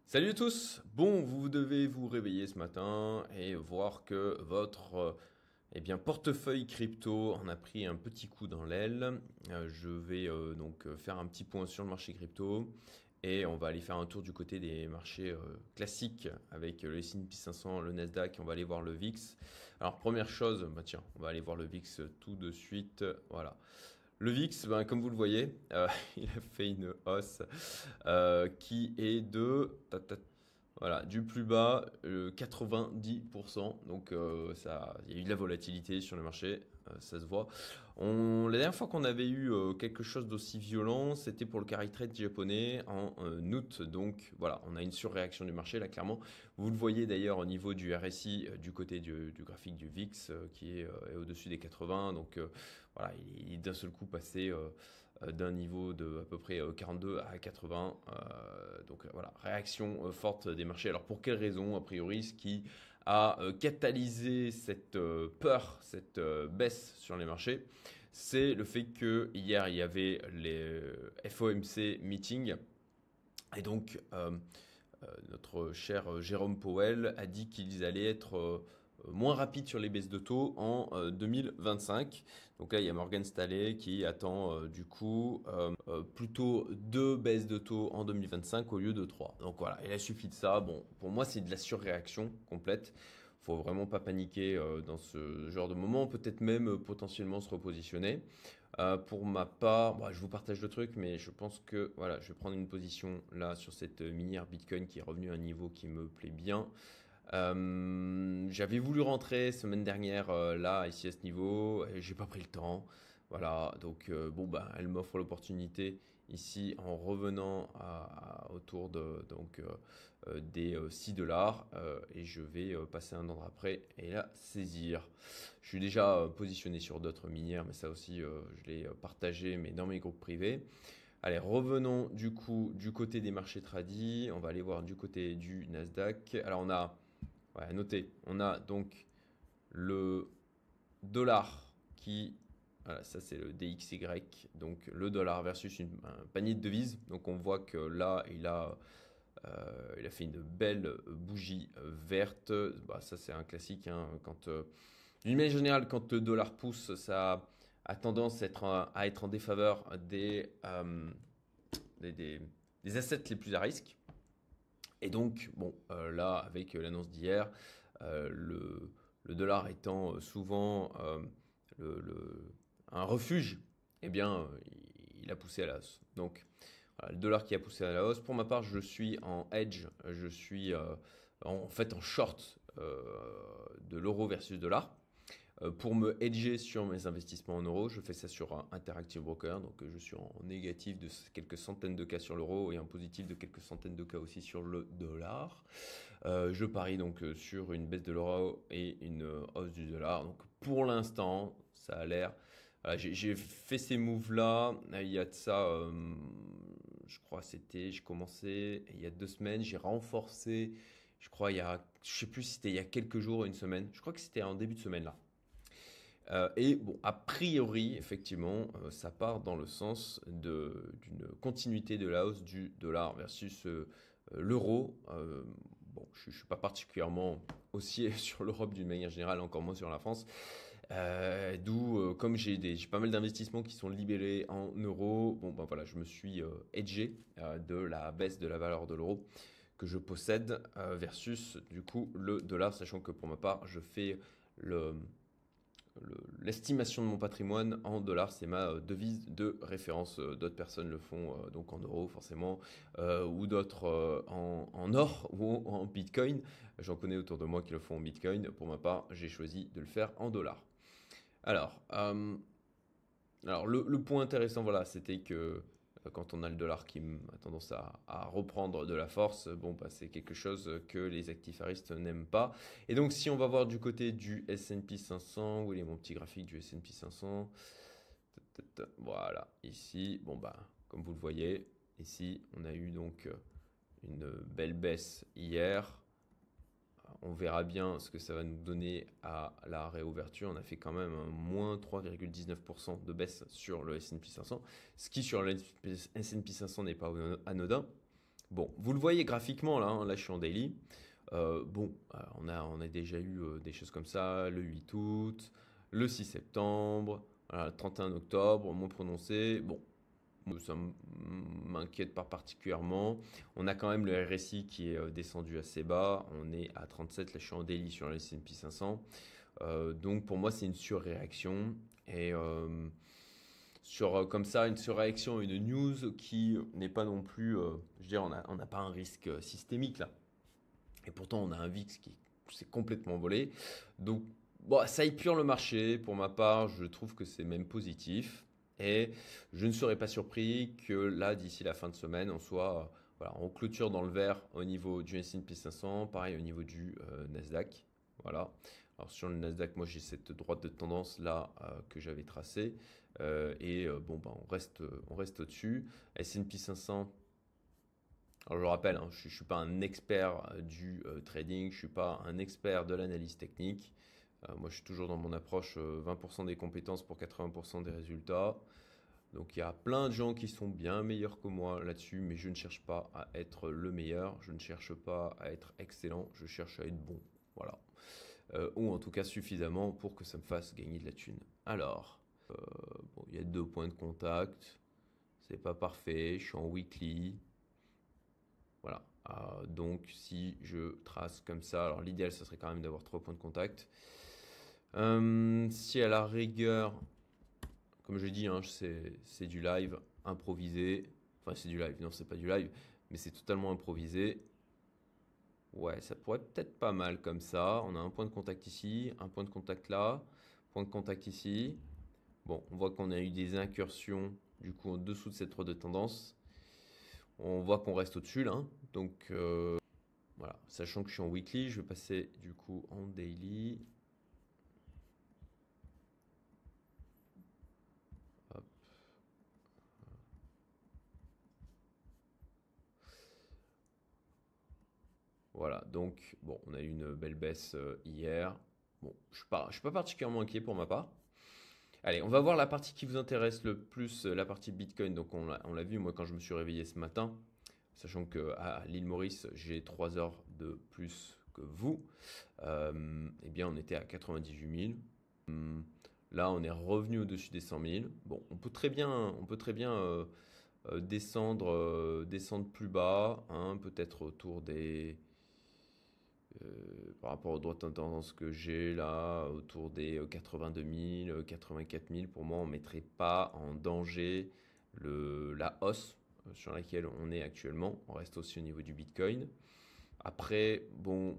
Salut à tous! Bon, vous devez vous réveiller ce matin et voir que votre portefeuille crypto en a pris un petit coup dans l'aile. Je vais faire un petit point sur le marché crypto et on va aller faire un tour du côté des marchés classiques avec le S&P 500, le Nasdaq, on va aller voir le VIX. Alors première chose, bah tiens, on va aller voir le VIX tout de suite. Voilà. Le VIX, ben, comme vous le voyez, il a fait une hausse qui est de voilà, du plus bas 90%. Donc ça, il y a eu de la volatilité sur le marché, ça se voit. La dernière fois qu'on avait eu quelque chose d'aussi violent, c'était pour le carry trade japonais en août. Donc voilà, on a une surréaction du marché là clairement. Vous le voyez d'ailleurs au niveau du RSI du côté du graphique du VIX qui est au-dessus des 80. Donc voilà, il est d'un seul coup passé d'un niveau de à peu près 42 à 80. Voilà, réaction forte des marchés. Alors pour quelle raison? A priori, ce qui a catalysé cette peur, cette baisse sur les marchés, c'est le fait que hier il y avait les FOMC meeting et donc notre cher Jérôme Powell a dit qu'ils allaient être moins rapides sur les baisses de taux en 2025. Donc là, il y a Morgan Stanley qui attend plutôt 2 baisses de taux en 2025 au lieu de 3. Donc voilà, il a suffi de ça. Bon, pour moi, c'est de la surréaction complète. Faut vraiment pas paniquer dans ce genre de moment, peut-être même potentiellement se repositionner. Pour ma part, bah, je vous partage le truc, mais je pense que voilà, je vais prendre une position là sur cette minière Bitcoin qui est revenue à un niveau qui me plaît bien. J'avais voulu rentrer semaine dernière là, ici à ce niveau, et j'ai pas pris le temps. Voilà, donc bon bah elle m'offre l'opportunité ici en revenant autour des 6 dollars et je vais passer un ordre après et la saisir. Je suis déjà positionné sur d'autres minières, mais ça aussi je l'ai partagé mais dans mes groupes privés. Allez, revenons du coup du côté des marchés tradis. On va aller voir du côté du Nasdaq. Alors on a ouais, notez, on a donc le dollar qui, voilà, ça c'est le DXY, donc le dollar versus un panier de devises. Donc on voit que là, il a fait une belle bougie verte. Bah, ça c'est un classique, hein, d'une manière générale, quand le dollar pousse, ça a tendance à être en défaveur des, des, des assets les plus à risque. Et donc, bon, là, avec l'annonce d'hier, le dollar étant souvent un refuge, eh bien, il a poussé à la hausse. Donc, voilà, le dollar qui a poussé à la hausse. Pour ma part, je suis en hedge, je suis en fait en short de l'euro versus dollar. Pour me hedger sur mes investissements en euros, je fais ça sur un Interactive Broker. Donc je suis en négatif de quelques centaines de cas sur l'euro et en positif de quelques centaines de cas aussi sur le dollar. Je parie donc sur une baisse de l'euro et une hausse du dollar. Donc pour l'instant, ça a l'air. Voilà, j'ai fait ces moves là. Il y a de ça, je crois j'ai commencé il y a 2 semaines. J'ai renforcé. Je crois je sais plus si c'était il y a quelques jours ou une semaine. Je crois que c'était en début de semaine là. Et bon, a priori, effectivement, ça part dans le sens d'une continuité de la hausse du dollar versus l'euro. Bon, je suis pas particulièrement haussier sur l'Europe d'une manière générale, encore moins sur la France. D'où, comme j'ai pas mal d'investissements qui sont libellés en euros, bon ben voilà, je me suis hedgé de la baisse de la valeur de l'euro que je possède versus du coup le dollar, sachant que pour ma part, je fais le l'estimation de mon patrimoine en dollars, c'est ma devise de référence. D'autres personnes le font donc en euros forcément, ou d'autres en or ou en bitcoin. J'en connais autour de moi qui le font en bitcoin. Pour ma part, j'ai choisi de le faire en dollars. Alors, le point intéressant, voilà, c'était que quand on a le dollar qui a tendance à reprendre de la force, bon, bah, c'est quelque chose que les actifaristes n'aiment pas. Et donc, si on va voir du côté du S&P 500, où il est mon petit graphique du S&P 500? Voilà, ici, bon, bah, comme vous le voyez, ici, on a eu donc une belle baisse hier. On verra bien ce que ça va nous donner à la réouverture. On a fait quand même un moins 3,19% de baisse sur le S&P 500, ce qui sur le S&P 500 n'est pas anodin. Bon, vous le voyez graphiquement là, hein, là je suis en daily. Bon, on a déjà eu des choses comme ça, le 8 août, le 6 septembre, voilà, le 31 octobre, moins prononcé. Bon, ça m'inquiète pas particulièrement. On a quand même le RSI qui est descendu assez bas. On est à 37, là je suis en daily sur le S&P 500. Donc pour moi c'est une surréaction. Et comme ça, une surréaction, une news qui n'est pas non plus, je veux dire, on n'a pas un risque systémique là. Et pourtant, on a un VIX qui s'est complètement volé. Donc, bon, ça épure le marché. Pour ma part, je trouve que c'est même positif. Et je ne serais pas surpris que là, d'ici la fin de semaine, on soit, voilà, on clôture dans le vert au niveau du S&P 500, pareil au niveau du Nasdaq. Voilà. Alors sur le Nasdaq, moi j'ai cette droite de tendance là que j'avais tracée. Bon, bah, on reste au-dessus. S&P 500. Alors je le rappelle, hein, je ne suis pas un expert du trading, je ne suis pas un expert de l'analyse technique. Moi je suis toujours dans mon approche 20% des compétences pour 80% des résultats. Donc il y a plein de gens qui sont bien meilleurs que moi là-dessus, mais je ne cherche pas à être le meilleur, je ne cherche pas à être excellent, je cherche à être bon. Voilà. Ou en tout cas suffisamment pour que ça me fasse gagner de la thune. Alors, bon, il y a 2 points de contact, c'est pas parfait, je suis en weekly. Voilà. Donc si je trace comme ça, alors l'idéal ce serait quand même d'avoir 3 points de contact. Si à la rigueur, comme je dis, hein, c'est du live improvisé. Enfin c'est du live, non c'est pas du live, mais c'est totalement improvisé. Ouais, ça pourrait peut-être pas mal comme ça. On a un point de contact ici, un point de contact là, point de contact ici. Bon, on voit qu'on a eu des incursions du coup en dessous de cette droite de tendance. On voit qu'on reste au-dessus là, hein. Donc voilà, sachant que je suis en weekly, je vais passer du coup en daily. Hop. Voilà, donc bon, on a eu une belle baisse hier. Bon, je suis pas particulièrement inquiet pour ma part. Allez, on va voir la partie qui vous intéresse le plus, la partie Bitcoin. Donc on l'a vu, moi quand je me suis réveillé ce matin, sachant que à l'île Maurice, j'ai 3 heures de plus que vous, eh bien on était à 98 000. Là, on est revenu au-dessus des 100 000. Bon, on peut très bien descendre plus bas, hein, peut-être autour des, par rapport aux droites de tendance que j'ai là, autour des 82 000, 84 000. Pour moi, on ne mettrait pas en danger la hausse sur laquelle on est actuellement. On reste aussi au niveau du Bitcoin. Après, bon,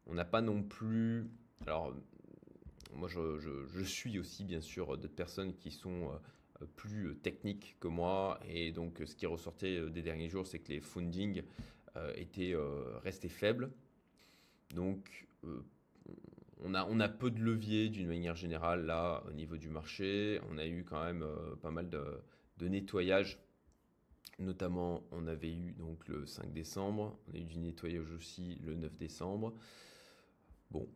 on n'a pas non plus. Alors, moi, je suis aussi, bien sûr, d'autres personnes qui sont plus techniques que moi. Et donc, ce qui ressortait des derniers jours, c'est que les fundings étaient restés faibles. Donc, on a peu de levier d'une manière générale là au niveau du marché. On a eu quand même pas mal de nettoyage. Notamment, on avait eu donc le 5 décembre, on a eu du nettoyage aussi le 9 décembre. Bon,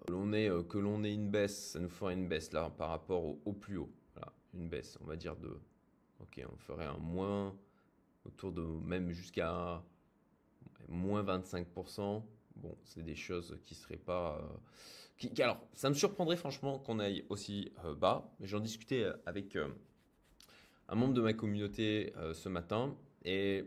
que l'on ait une baisse, ça nous ferait une baisse là par rapport au plus haut. Voilà, une baisse, on va dire de. Ok, on ferait un moins autour de même jusqu'à moins 25%. Bon, c'est des choses qui seraient pas. Alors, ça me surprendrait franchement qu'on aille aussi bas. Mais j'en discutais avec un membre de ma communauté ce matin. Et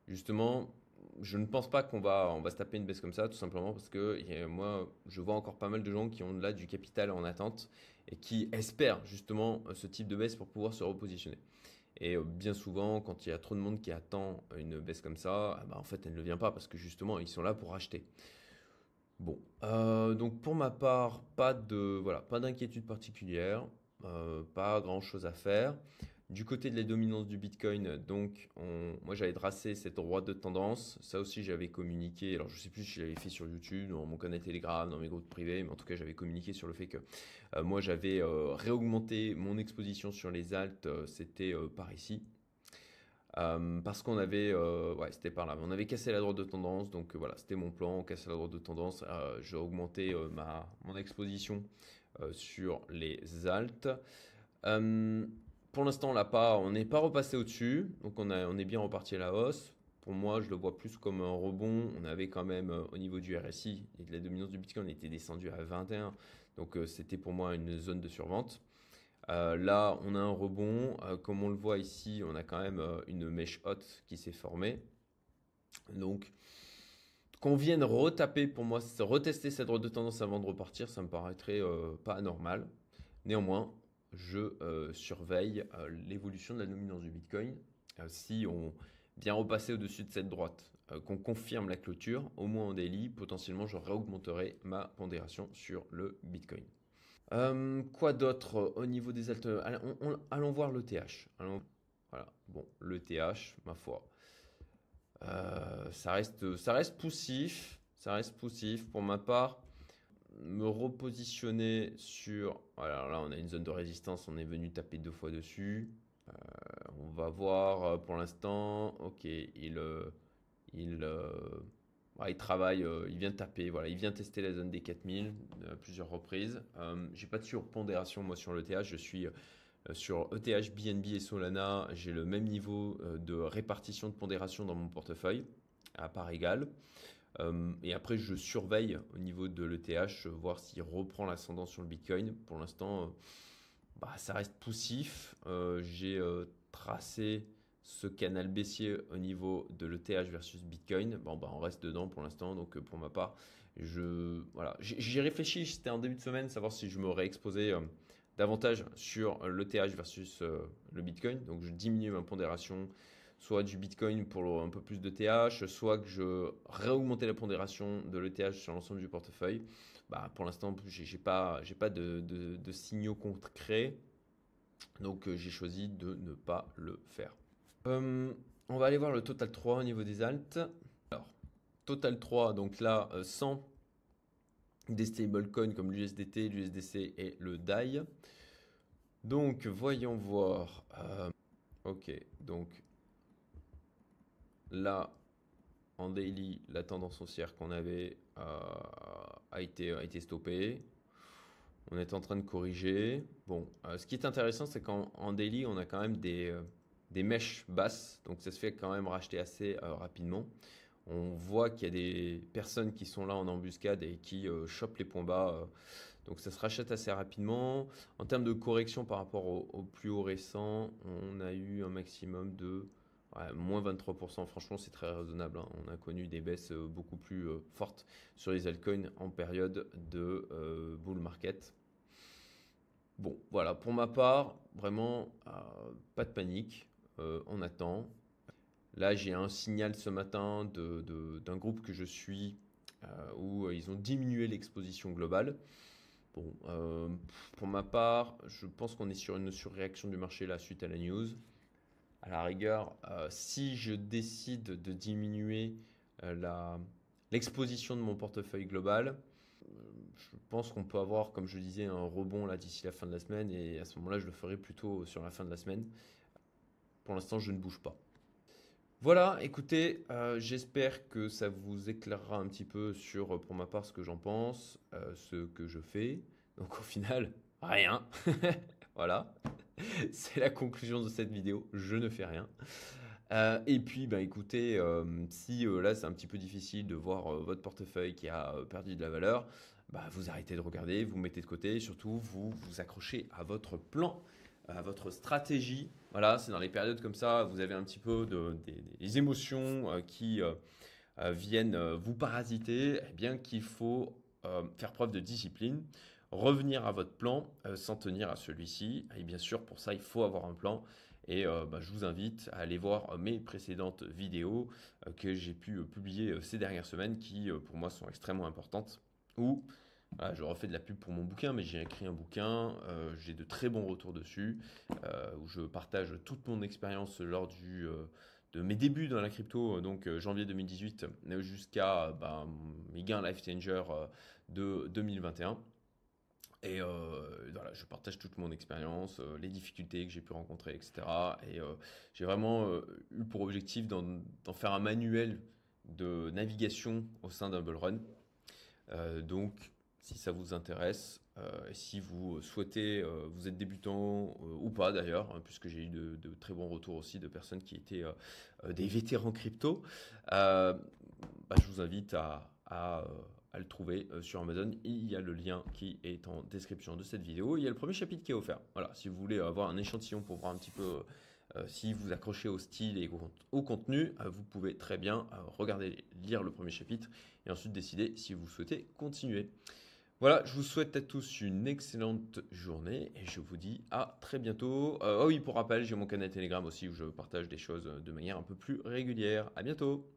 justement, je ne pense pas on va se taper une baisse comme ça, tout simplement parce que moi, je vois encore pas mal de gens qui ont là du capital en attente et qui espèrent justement ce type de baisse pour pouvoir se repositionner. Et bien souvent, quand il y a trop de monde qui attend une baisse comme ça, bah, en fait, elle ne vient pas parce que justement, ils sont là pour acheter. Bon, donc pour ma part, voilà, pas d'inquiétude particulière, pas grand-chose à faire. Du côté de la dominance du Bitcoin, donc moi j'avais tracé cette droite de tendance. Ça aussi j'avais communiqué. Alors je sais plus si je l'avais fait sur YouTube, dans mon canal Telegram, dans mes groupes privés, mais en tout cas j'avais communiqué sur le fait que moi j'avais réaugmenté mon exposition sur les alts. C'était par ici. Parce qu'on avait, ouais, c'était par là. On avait cassé la droite de tendance, donc voilà, c'était mon plan. On cassait la droite de tendance. J'ai augmenté mon exposition sur les alts. pour l'instant, on n'est pas repassé au-dessus, donc on est bien reparti à la hausse. Pour moi, je le vois plus comme un rebond. On avait quand même au niveau du RSI et de la dominance du Bitcoin, on était descendu à 21, donc c'était pour moi une zone de survente. Là, on a un rebond. Comme on le voit ici, on a quand même une mèche haute qui s'est formée. Donc, qu'on vienne retaper, pour moi, retester cette droite de tendance avant de repartir, ça me paraîtrait pas anormal. Néanmoins, je surveille l'évolution de la dominance du Bitcoin. Si on vient repasser au-dessus de cette droite, qu'on confirme la clôture, au moins en daily, potentiellement, je réaugmenterai ma pondération sur le Bitcoin. Quoi d'autre au niveau des alternatives? Allons voir l'ETH. Voilà, bon, l'ETH, ma foi. Ça reste poussif. Ça reste poussif. Pour ma part, me repositionner sur. Voilà, là, on a une zone de résistance. On est venu taper 2 fois dessus. On va voir pour l'instant. Ok, il travaille, il vient taper, voilà, il vient tester la zone des 4000 à plusieurs reprises. J'ai pas de surpondération moi sur l'ETH, je suis sur ETH, BNB et Solana, j'ai le même niveau de répartition de pondération dans mon portefeuille, à part égale. Et après, je surveille au niveau de l'ETH, voir s'il reprend l'ascendant sur le Bitcoin. Pour l'instant, ça reste poussif. J'ai tracé ce canal baissier au niveau de l'ETH versus Bitcoin. Bon, on reste dedans pour l'instant. Donc, pour ma part, voilà. J'ai réfléchi, c'était en début de semaine, savoir si je me réexposais davantage sur l'ETH versus le Bitcoin. Donc, je diminue ma pondération, soit du Bitcoin pour un peu plus de TH, soit que je réaugmentais la pondération de l'ETH sur l'ensemble du portefeuille. Pour l'instant, j'ai pas de signaux concrets, donc j'ai choisi de ne pas le faire. On va aller voir le Total 3 au niveau des alts. Alors, Total 3, donc là, sans des stablecoins comme l'USDT, l'USDC et le DAI. Donc, voyons voir. Ok, donc là, en daily, la tendance haussière qu'on avait a été stoppée. On est en train de corriger. Bon, ce qui est intéressant, c'est qu'en daily, on a quand même des mèches basses. Donc ça se fait quand même racheter assez rapidement. On voit qu'il y a des personnes qui sont là en embuscade et qui chopent les points bas. Donc ça se rachète assez rapidement. En termes de correction par rapport au plus haut récent, on a eu un maximum de moins 23%. Franchement, c'est très raisonnable, hein. On a connu des baisses beaucoup plus fortes sur les altcoins en période de bull market. Bon, voilà, pour ma part, vraiment, pas de panique. On attend. Là, j'ai un signal ce matin d'un groupe que je suis où ils ont diminué l'exposition globale. Bon, pour ma part, je pense qu'on est sur une surréaction du marché là suite à la news. À la rigueur, si je décide de diminuer l'exposition de mon portefeuille global, je pense qu'on peut avoir, comme je disais, un rebond là d'ici la fin de la semaine et à ce moment-là, je le ferai plutôt sur la fin de la semaine. Pour l'instant, je ne bouge pas. Voilà, écoutez, j'espère que ça vous éclairera un petit peu sur, pour ma part, ce que j'en pense, ce que je fais. Donc au final, rien. Voilà, c'est la conclusion de cette vidéo, je ne fais rien. Et puis, écoutez, si là c'est un petit peu difficile de voir votre portefeuille qui a perdu de la valeur, vous arrêtez de regarder, vous mettez de côté, et surtout vous vous accrochez à votre plan, à votre stratégie. Voilà, c'est dans les périodes comme ça, vous avez un petit peu des émotions qui viennent vous parasiter, eh bien qu'il faut faire preuve de discipline, revenir à votre plan, s'en tenir à celui-ci. Et bien sûr, pour ça, il faut avoir un plan. Et je vous invite à aller voir mes précédentes vidéos que j'ai pu publier ces dernières semaines qui, pour moi, sont extrêmement importantes. Où je refais de la pub pour mon bouquin, mais j'ai écrit un bouquin, j'ai de très bons retours dessus, où je partage toute mon expérience lors de mes débuts dans la crypto, donc janvier 2018 jusqu'à mes gains life changer de 2021. Et voilà, je partage toute mon expérience, les difficultés que j'ai pu rencontrer, etc. Et j'ai vraiment eu pour objectif d'en faire un manuel de navigation au sein d'un bull run. Donc, si ça vous intéresse, Et si vous souhaitez, vous êtes débutant ou pas d'ailleurs, hein, puisque j'ai eu de très bons retours aussi de personnes qui étaient des vétérans crypto, bah, je vous invite à le trouver sur Amazon. Il y a le lien qui est en description de cette vidéo. Il y a le premier chapitre qui est offert. Voilà, si vous voulez avoir un échantillon pour voir un petit peu si vous accrochez au style et au contenu, vous pouvez très bien regarder, lire le premier chapitre et ensuite décider si vous souhaitez continuer. Voilà, je vous souhaite à tous une excellente journée et je vous dis à très bientôt. Oh oui, pour rappel, j'ai mon canal Telegram aussi où je partage des choses de manière un peu plus régulière. À bientôt!